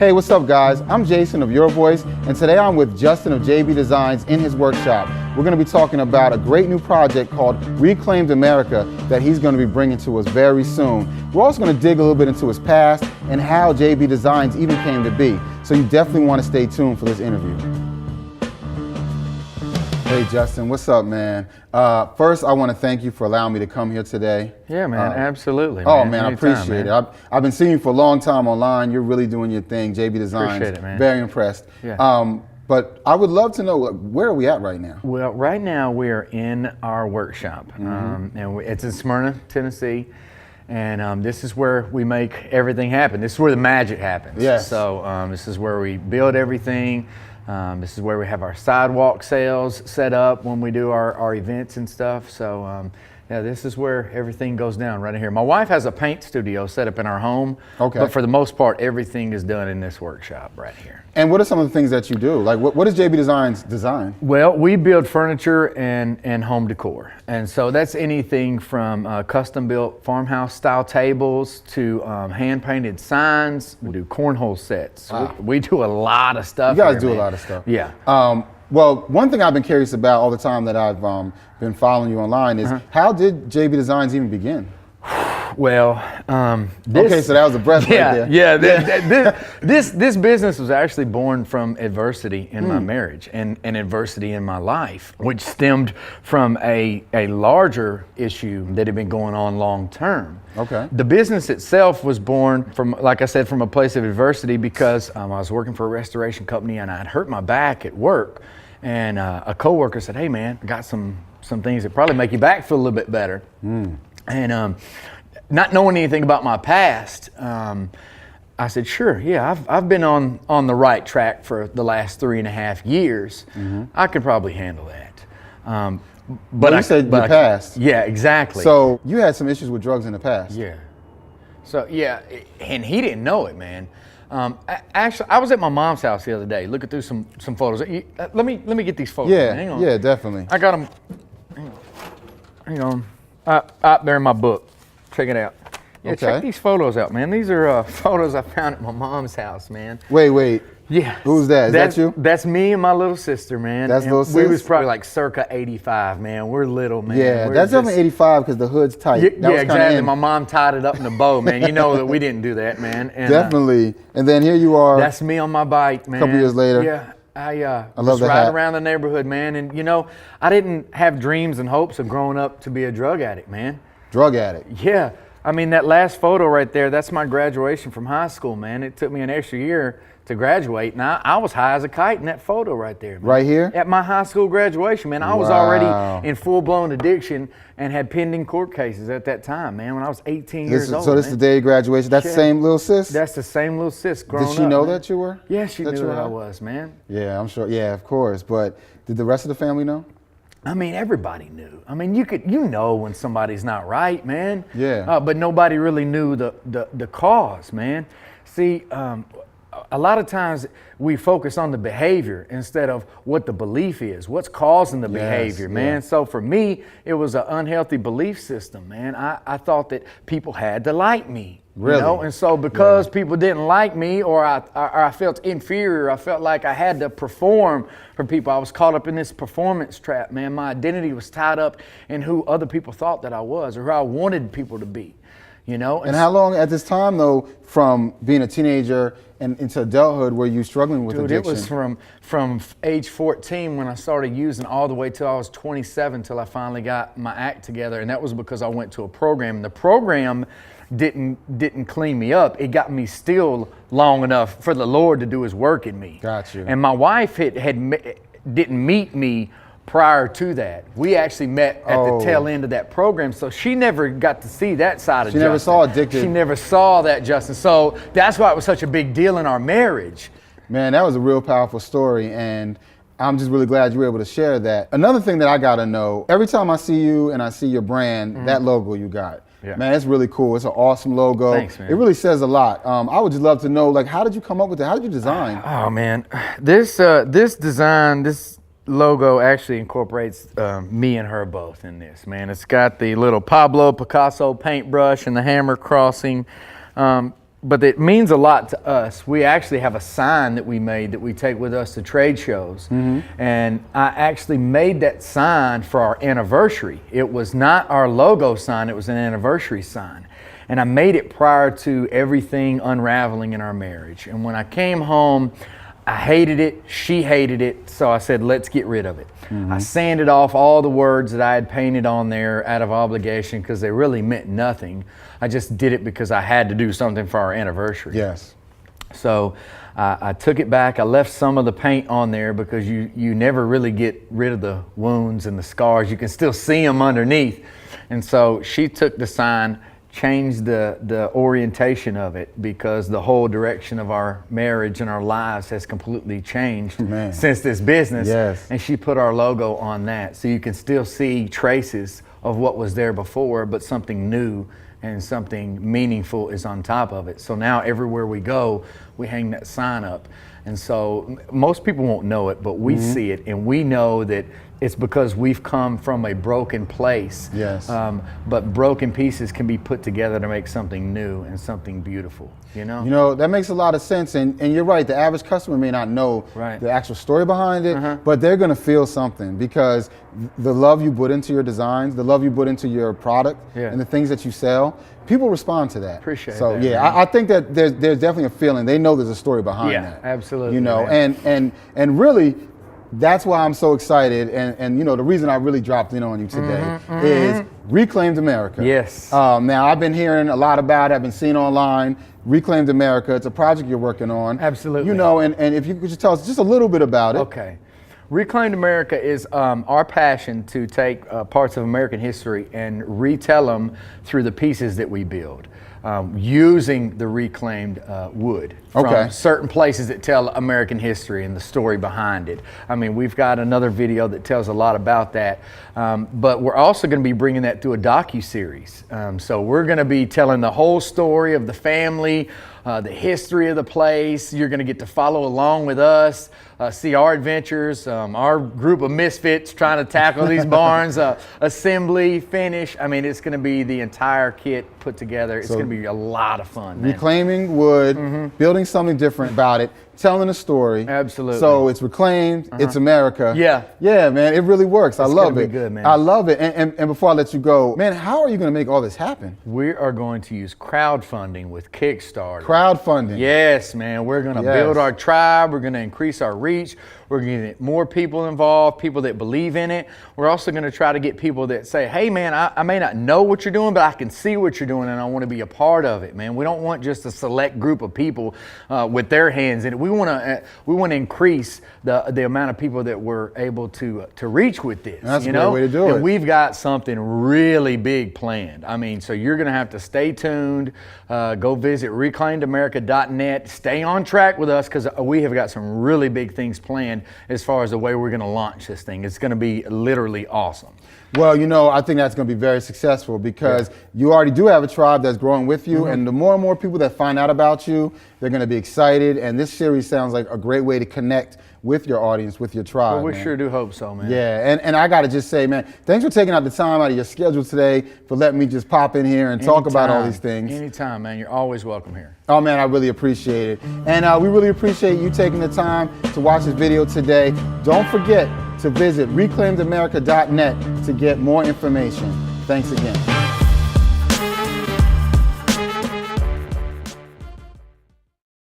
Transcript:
Hey, what's up guys? I'm Jason of Your Voice, and today I'm with Justin of JB Designs in his workshop. We're going to be talking about a great new project called Reclaimed America that he's going to be bringing to us very soon. We're also going to dig a little bit into his past and how JB Designs even came to be. So you definitely want to stay tuned for this interview. Hey Justin, what's up, man? First, I want to thank you for allowing me to come here today. Yeah, man, absolutely. Oh man, I appreciate it. I've been seeing you for a long time online. You're really doing your thing, JB Designs. Appreciate it, man. Very impressed. Yeah. But I would love to know, where are we at right now? Well, right now we are in our workshop, and it's in Smyrna, Tennessee. And this is where we make everything happen. This is where the magic happens. Yes. So this is where we build everything. This is where we have our sidewalk sales set up when we do our events and stuff. So yeah, this is where everything goes down right in here. My wife has a paint studio set up in our home. Okay. But for the most part, everything is done in this workshop right here. And what are some of the things that you do? Like, what does JB Designs design? Well, we build furniture and home decor. And so that's anything from custom built farmhouse style tables to hand painted signs. We do cornhole sets. Wow. We do a lot of stuff. You guys here, do man. a lot of stuff. Yeah. Well, one thing I've been curious about all the time that I've been following you online is how did JB Designs even begin? Well, Okay, so that was a breath right there. Yeah. This business was actually born from adversity in my marriage and adversity in my life, which stemmed from a larger issue that had been going on long term. Okay. The business itself was born from, like I said, from a place of adversity because I was working for a restoration company and I'd hurt my back at work, and a coworker said, "Hey man, I got some things that probably make your back feel a little bit better." And not knowing anything about my past, I said, "Sure, yeah, I've been on the right track for the last 3.5 years. I could probably handle that." But you said your past. Yeah, exactly. So you had some issues with drugs in the past. Yeah. So yeah, and he didn't know it, man. Actually, I was at my mom's house the other day looking through some photos. Let me get these photos. Yeah, Hang on. yeah, definitely. I got them. Hang on. Out there in my book. Check it out. Yeah, Okay. check these photos out, man. These are photos I found at my mom's house, man. Wait. Yeah. Who's that? Is that you? That's me and my little sister, man. That's And little We sis? was probably like circa 85, man. We're little, man. Yeah, We're that's just- definitely 85 because the hood's tight. Yeah, That was kinda exactly. in. My mom tied it up in a bow, man. You know that we didn't do that, man. And, Definitely. And then here you are. that's me on my bike, man. Couple years later. Yeah. I love was the riding hat. around the neighborhood, man. And you know, I didn't have dreams and hopes of growing up to be a drug addict, man. Drug addict. Yeah. I mean, that last photo right there, that's my graduation from high school, man. It took me an extra year to graduate, and I was high as a kite in that photo right there, man. Right here? At my high school graduation, man. I was Wow. already in full-blown addiction and had pending court cases at that time, man, when I was 18 years old. So this is the day of graduation. That's the Yeah. same little sis? That's the same little sis growing Did up. she know man. that you were? Yeah, she that knew you were that I high? was, man. Yeah, I'm sure. Yeah, of course. But did the rest of the family know? I mean, everybody knew. I mean, you know when somebody's not right, man. Yeah. But nobody really knew the cause, man. See, a lot of times we focus on the behavior instead of what the belief is, what's causing the behavior, man. yeah. So for me, it was an unhealthy belief system, man. I thought that people had to like me. Really? You know? And so because people didn't like me, or I felt inferior, I felt like I had to perform for people. I was caught up in this performance trap, man. My identity was tied up in who other people thought that I was, or who I wanted people to be. You know? And how long at this time, though, from being a teenager and into adulthood, were you struggling with Dude, addiction? it was from age 14 when I started using all the way till I was 27 till I finally got my act together, and that was because I went to a program. And the program didn't clean me up. It got me still long enough for the Lord to do His work in me. Got you. And my wife didn't meet me prior to that. We actually met at the tail end of that program, so she never got to see that side of Justin. She never saw addicted. She never saw that, Justin. So that's why it was such a big deal in our marriage. Man, that was a real powerful story, and I'm just really glad you were able to share that. Another thing that I gotta know, every time I see you and I see your brand, that logo you got, Yeah. man, it's really cool. It's an awesome logo. Thanks, man. It really says a lot. I would just love to know, like, how did you come up with it? How did you design? Oh man, this design, this logo actually incorporates me and her both in this, man. It's got the little Pablo Picasso paintbrush and the hammer crossing. but it means a lot to us. We actually have a sign that we made that we take with us to trade shows. And I actually made that sign for our anniversary. It was not our logo sign, it was an anniversary sign. And I made it prior to everything unraveling in our marriage. And when I came home, I hated it, she hated it, so I said, let's get rid of it. I sanded off all the words that I had painted on there out of obligation because they really meant nothing. I just did it because I had to do something for our anniversary. Yes. So I took it back. I left some of the paint on there because you never really get rid of the wounds and the scars. You can still see them underneath. And so she took the sign, changed the orientation of it because the whole direction of our marriage and our lives has completely changed since this business. Yes. And she put our logo on that. So you can still see traces of what was there before, but something new and something meaningful is on top of it. So now everywhere we go, we hang that sign up. And so most people won't know it, but we see it, and we know that it's because we've come from a broken place. Yes. But broken pieces can be put together to make something new and something beautiful, you know? You know, that makes a lot of sense. And you're right, the average customer may not know the actual story behind it, but they're gonna feel something because the love you put into your designs, the love you put into your product and the things that you sell, people respond to that. Appreciate so, that. So yeah, I think that there's definitely a feeling. They know there's a story behind that. Yeah, absolutely. You know, man. and really, that's why I'm so excited, and you know, the reason I really dropped in on you today is Reclaimed America. Yes. Now, I've been hearing a lot about it. I've been seeing online. Reclaimed America. It's a project you're working on. Absolutely. You know, and if you could just tell us just a little bit about it. Okay. Reclaimed America is our passion to take parts of American history and retell them through the pieces that we build. Using the reclaimed wood from certain places that tell American history and the story behind it. I mean, we've got another video that tells a lot about that, but we're also going to be bringing that through a docu-series. So we're going to be telling the whole story of the family, the history of the place. You're going to get to follow along with us, see our adventures, our group of misfits trying to tackle these barns, assembly, finish. I mean, it's going to be the entire kit put together. It's going to be a lot of fun, man. Reclaiming wood, building something different about it, telling a story. Absolutely. So it's reclaimed, it's America. Yeah. Yeah, man, it really works. I love it. Be good, man. I love it. And before I let you go, man, how are you going to make all this happen? We are going to use crowdfunding with Kickstarter. Crowdfunding. Yes, man. We're going to build our tribe. We're going to increase our reach. We're going to get more people involved, people that believe in it. We're also going to try to get people that say, hey, man, I may not know what you're doing, but I can see what you're doing and I want to be a part of it, man. We don't want just a select group of people with their hands in it. We want to increase the amount of people that we're able to reach with this. That's a great way to do it. And we've got something really big planned. I mean, so you're going to have to stay tuned. Go visit reclaimedamerica.net. Stay on track with us because we have got some really big things planned as far as the way we're going to launch this thing. It's going to be literally awesome. Well, you know, I think that's going to be very successful because you already do have a tribe that's growing with you, and the more and more people that find out about you, they're going to be excited, and this series sounds like a great way to connect with your audience, with your tribe. Well, we sure do hope so, man. Yeah, and I got to just say, man, thanks for taking out the time out of your schedule today for letting me just pop in here and talk about all these things. Anytime, man. You're always welcome here. Oh, man, I really appreciate it. And we really appreciate you taking the time to watch this video today. Don't forget to visit reclaimedamerica.net to get more information. Thanks again.